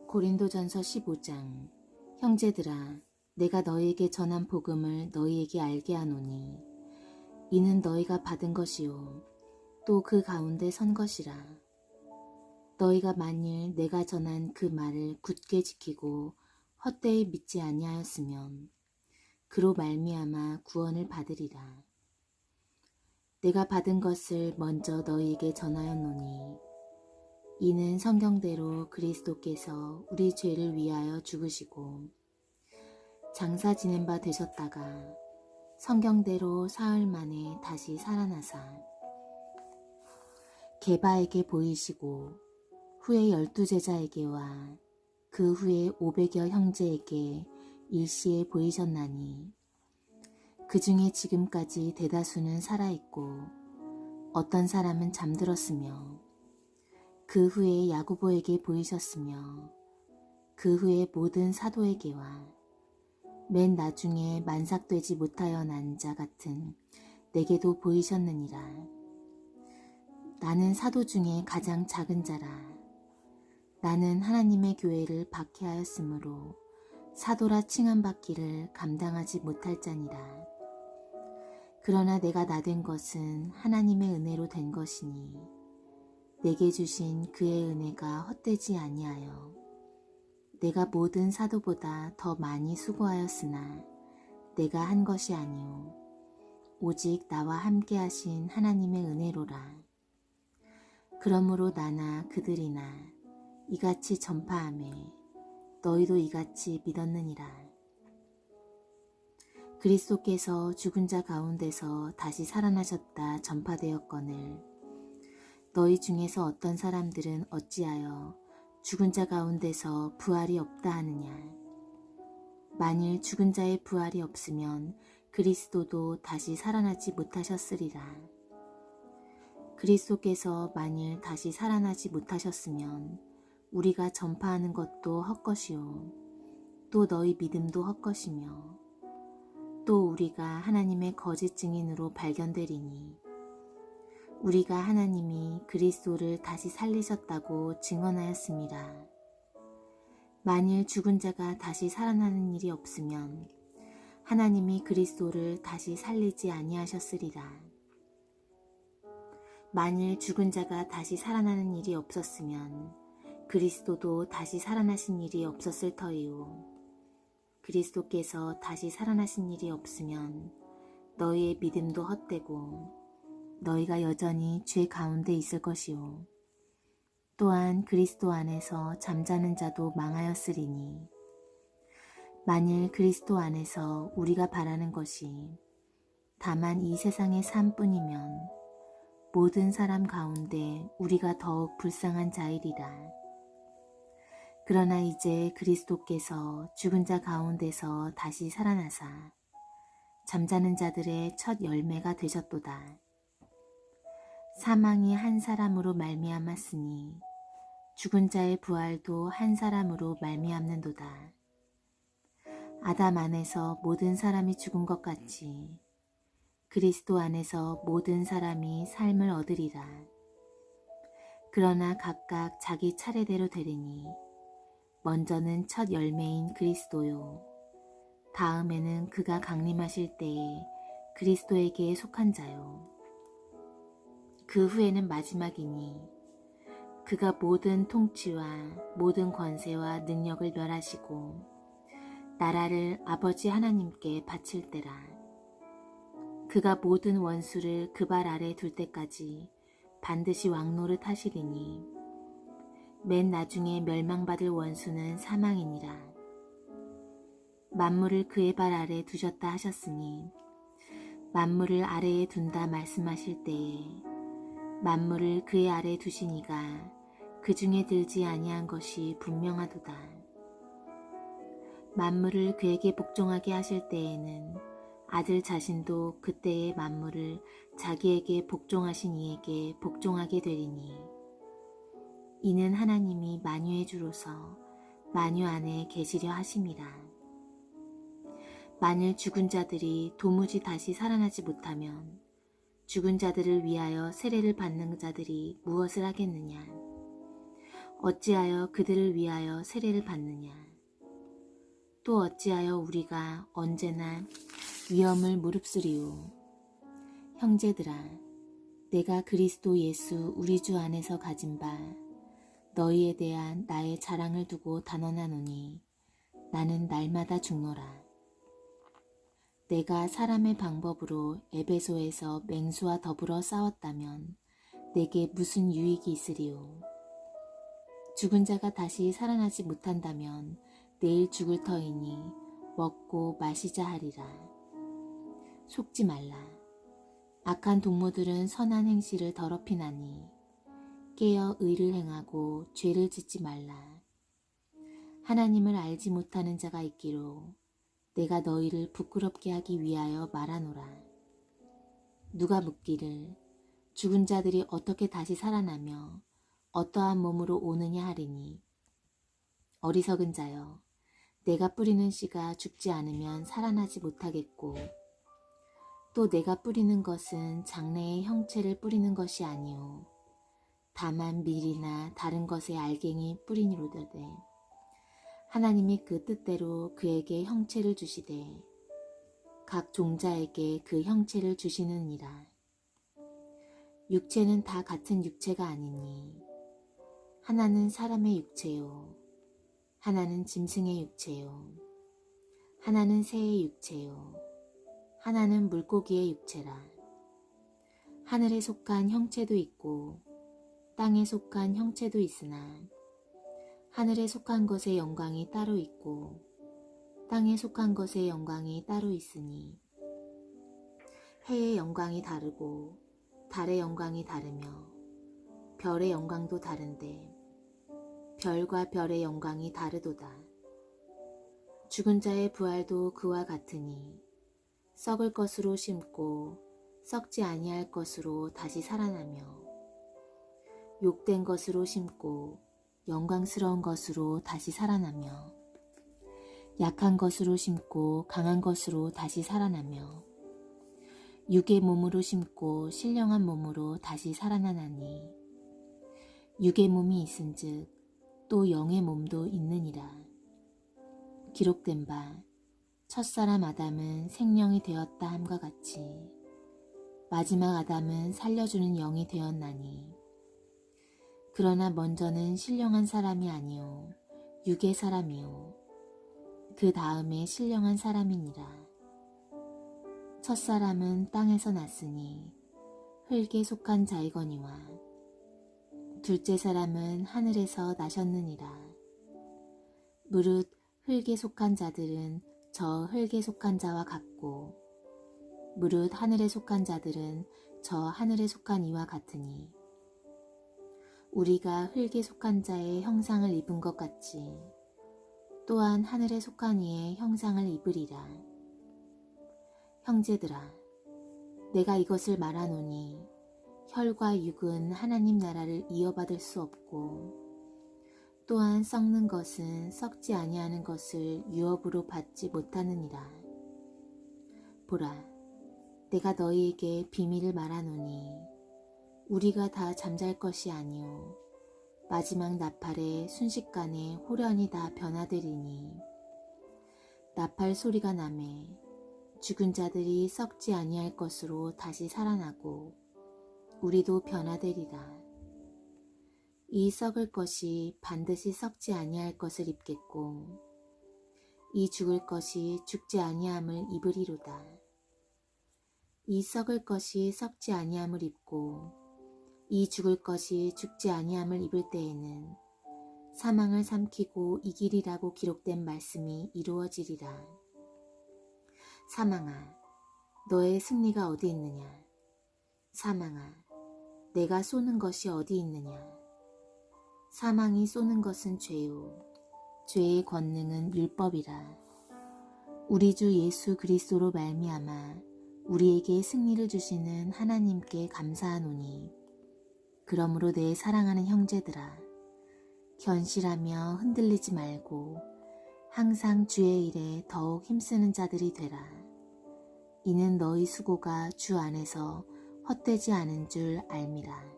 고린도전서 15장. 형제들아, 내가 너희에게 전한 복음을 너희에게 알게 하노니 이는 너희가 받은 것이요 또 그 가운데 선 것이라. 너희가 만일 내가 전한 그 말을 굳게 지키고 헛되이 믿지 아니하였으면 그로 말미암아 구원을 받으리라. 내가 받은 것을 먼저 너희에게 전하였노니 이는 성경대로 그리스도께서 우리 죄를 위하여 죽으시고 장사 지낸 바 되셨다가 성경대로 사흘 만에 다시 살아나사 게바에게 보이시고 후에 12제자에게와 그 후에 500여 형제에게 일시에 보이셨나니 그 중에 지금까지 대다수는 살아있고 어떤 사람은 잠들었으며 그 후에 야고보에게 보이셨으며 그 후에 모든 사도에게와 맨 나중에 만삭되지 못하여 난 자 같은 내게도 보이셨느니라. 나는 사도 중에 가장 작은 자라. 나는 하나님의 교회를 박해하였으므로 사도라 칭함받기를 감당하지 못할 자니라. 그러나 내가 나된 것은 하나님의 은혜로 된 것이니 내게 주신 그의 은혜가 헛되지 아니하여 내가 모든 사도보다 더 많이 수고하였으나 내가 한 것이 아니오 오직 나와 함께 하신 하나님의 은혜로라. 그러므로 나나 그들이나 이같이 전파하매 너희도 이같이 믿었느니라. 그리스도께서 죽은 자 가운데서 다시 살아나셨다 전파되었거늘 너희 중에서 어떤 사람들은 어찌하여 죽은 자 가운데서 부활이 없다 하느냐. 만일 죽은 자의 부활이 없으면 그리스도도 다시 살아나지 못하셨으리라. 그리스도께서 만일 다시 살아나지 못하셨으면 우리가 전파하는 것도 헛것이요 또 너희 믿음도 헛것이며 또 우리가 하나님의 거짓 증인으로 발견되리니 우리가 하나님이 그리스도를 다시 살리셨다고 증언하였습니다. 만일 죽은 자가 다시 살아나는 일이 없으면 하나님이 그리스도를 다시 살리지 아니하셨으리라. 만일 죽은 자가 다시 살아나는 일이 없었으면 그리스도도 다시 살아나신 일이 없었을 터이요. 그리스도께서 다시 살아나신 일이 없으면 너희의 믿음도 헛되고 너희가 여전히 죄 가운데 있을 것이요. 또한 그리스도 안에서 잠자는 자도 망하였으리니 만일 그리스도 안에서 우리가 바라는 것이 다만 이 세상의 삶뿐이면 모든 사람 가운데 우리가 더욱 불쌍한 자이리라. 그러나 이제 그리스도께서 죽은 자 가운데서 다시 살아나사 잠자는 자들의 첫 열매가 되셨도다. 사망이 한 사람으로 말미암았으니 죽은 자의 부활도 한 사람으로 말미암는도다. 아담 안에서 모든 사람이 죽은 것 같이 그리스도 안에서 모든 사람이 삶을 얻으리라. 그러나 각각 자기 차례대로 되리니 먼저는 첫 열매인 그리스도요 다음에는 그가 강림하실 때에 그리스도에게 속한 자요 그 후에는 마지막이니 그가 모든 통치와 모든 권세와 능력을 멸하시고 나라를 아버지 하나님께 바칠 때라. 그가 모든 원수를 그 발 아래 둘 때까지 반드시 왕노릇 하시리니 맨 나중에 멸망받을 원수는 사망이니라. 만물을 그의 발 아래 두셨다 하셨으니 만물을 아래에 둔다 말씀하실 때에 만물을 그의 아래 두시니가 그 중에 들지 아니한 것이 분명하도다. 만물을 그에게 복종하게 하실 때에는 아들 자신도 그때의 만물을 자기에게 복종하신 이에게 복종하게 되리니 이는 하나님이 만유의 주로서 만유 안에 계시려 하심이라. 만일 죽은 자들이 도무지 다시 살아나지 못하면 죽은 자들을 위하여 세례를 받는 자들이 무엇을 하겠느냐. 어찌하여 그들을 위하여 세례를 받느냐. 또 어찌하여 우리가 언제나 위험을 무릅쓰리오. 형제들아, 내가 그리스도 예수 우리 주 안에서 가진 바 너희에 대한 나의 자랑을 두고 단언하노니 나는 날마다 죽노라. 내가 사람의 방법으로 에베소에서 맹수와 더불어 싸웠다면 내게 무슨 유익이 있으리요. 죽은 자가 다시 살아나지 못한다면 내일 죽을 터이니 먹고 마시자 하리라. 속지 말라. 악한 동무들은 선한 행실을 더럽히나니 깨어 의를 행하고 죄를 짓지 말라. 하나님을 알지 못하는 자가 있기로 내가 너희를 부끄럽게 하기 위하여 말하노라. 누가 묻기를 죽은 자들이 어떻게 다시 살아나며 어떠한 몸으로 오느냐 하리니 어리석은 자여, 내가 뿌리는 씨가 죽지 않으면 살아나지 못하겠고 또 내가 뿌리는 것은 장래의 형체를 뿌리는 것이 아니오 다만 밀이나 다른 것의 알갱이 뿌리니로되되 하나님이 그 뜻대로 그에게 형체를 주시되 각 종자에게 그 형체를 주시느니라. 육체는 다 같은 육체가 아니니 하나는 사람의 육체요 하나는 짐승의 육체요 하나는 새의 육체요 하나는 물고기의 육체라. 하늘에 속한 형체도 있고 땅에 속한 형체도 있으나 하늘에 속한 것의 영광이 따로 있고 땅에 속한 것의 영광이 따로 있으니 해의 영광이 다르고 달의 영광이 다르며 별의 영광도 다른데 별과 별의 영광이 다르도다. 죽은 자의 부활도 그와 같으니 썩을 것으로 심고 썩지 아니할 것으로 다시 살아나며 욕된 것으로 심고 영광스러운 것으로 다시 살아나며 약한 것으로 심고 강한 것으로 다시 살아나며 육의 몸으로 심고 신령한 몸으로 다시 살아나나니 육의 몸이 있은즉 또 영의 몸도 있느니라. 기록된 바 첫사람 아담은 생명이 되었다 함과 같이 마지막 아담은 살려주는 영이 되었나니 그러나 먼저는 신령한 사람이 아니요 육의 사람이요 그 다음에 신령한 사람이니라. 첫사람은 땅에서 났으니 흙에 속한 자이거니와 둘째 사람은 하늘에서 나셨느니라. 무릇 흙에 속한 자들은 저 흙에 속한 자와 같고 무릇 하늘에 속한 자들은 저 하늘에 속한 이와 같으니 우리가 흙에 속한 자의 형상을 입은 것 같이 또한 하늘에 속한 이의 형상을 입으리라. 형제들아, 내가 이것을 말하노니 혈과 육은 하나님 나라를 이어받을 수 없고 또한 썩는 것은 썩지 아니하는 것을 유업으로 받지 못하느니라. 보라, 내가 너희에게 비밀을 말하노니 우리가 다 잠잘 것이 아니오 마지막 나팔에 순식간에 홀연히 다 변화되리니 나팔 소리가 나매 죽은 자들이 썩지 아니할 것으로 다시 살아나고 우리도 변화되리라. 이 썩을 것이 반드시 썩지 아니할 것을 입겠고 이 죽을 것이 죽지 아니함을 입으리로다. 이 썩을 것이 썩지 아니함을 입고 이 죽을 것이 죽지 아니함을 입을 때에는 사망을 삼키고 이기리라고 기록된 말씀이 이루어지리라. 사망아, 너의 승리가 어디 있느냐? 사망아, 내가 쏘는 것이 어디 있느냐? 사망이 쏘는 것은 죄요 죄의 권능은 율법이라. 우리 주 예수 그리스도로 말미암아 우리에게 승리를 주시는 하나님께 감사하노니 그러므로 내 사랑하는 형제들아, 견실하며 흔들리지 말고 항상 주의 일에 더욱 힘쓰는 자들이 되라. 이는 너희 수고가 주 안에서 헛되지 않은 줄 알미라.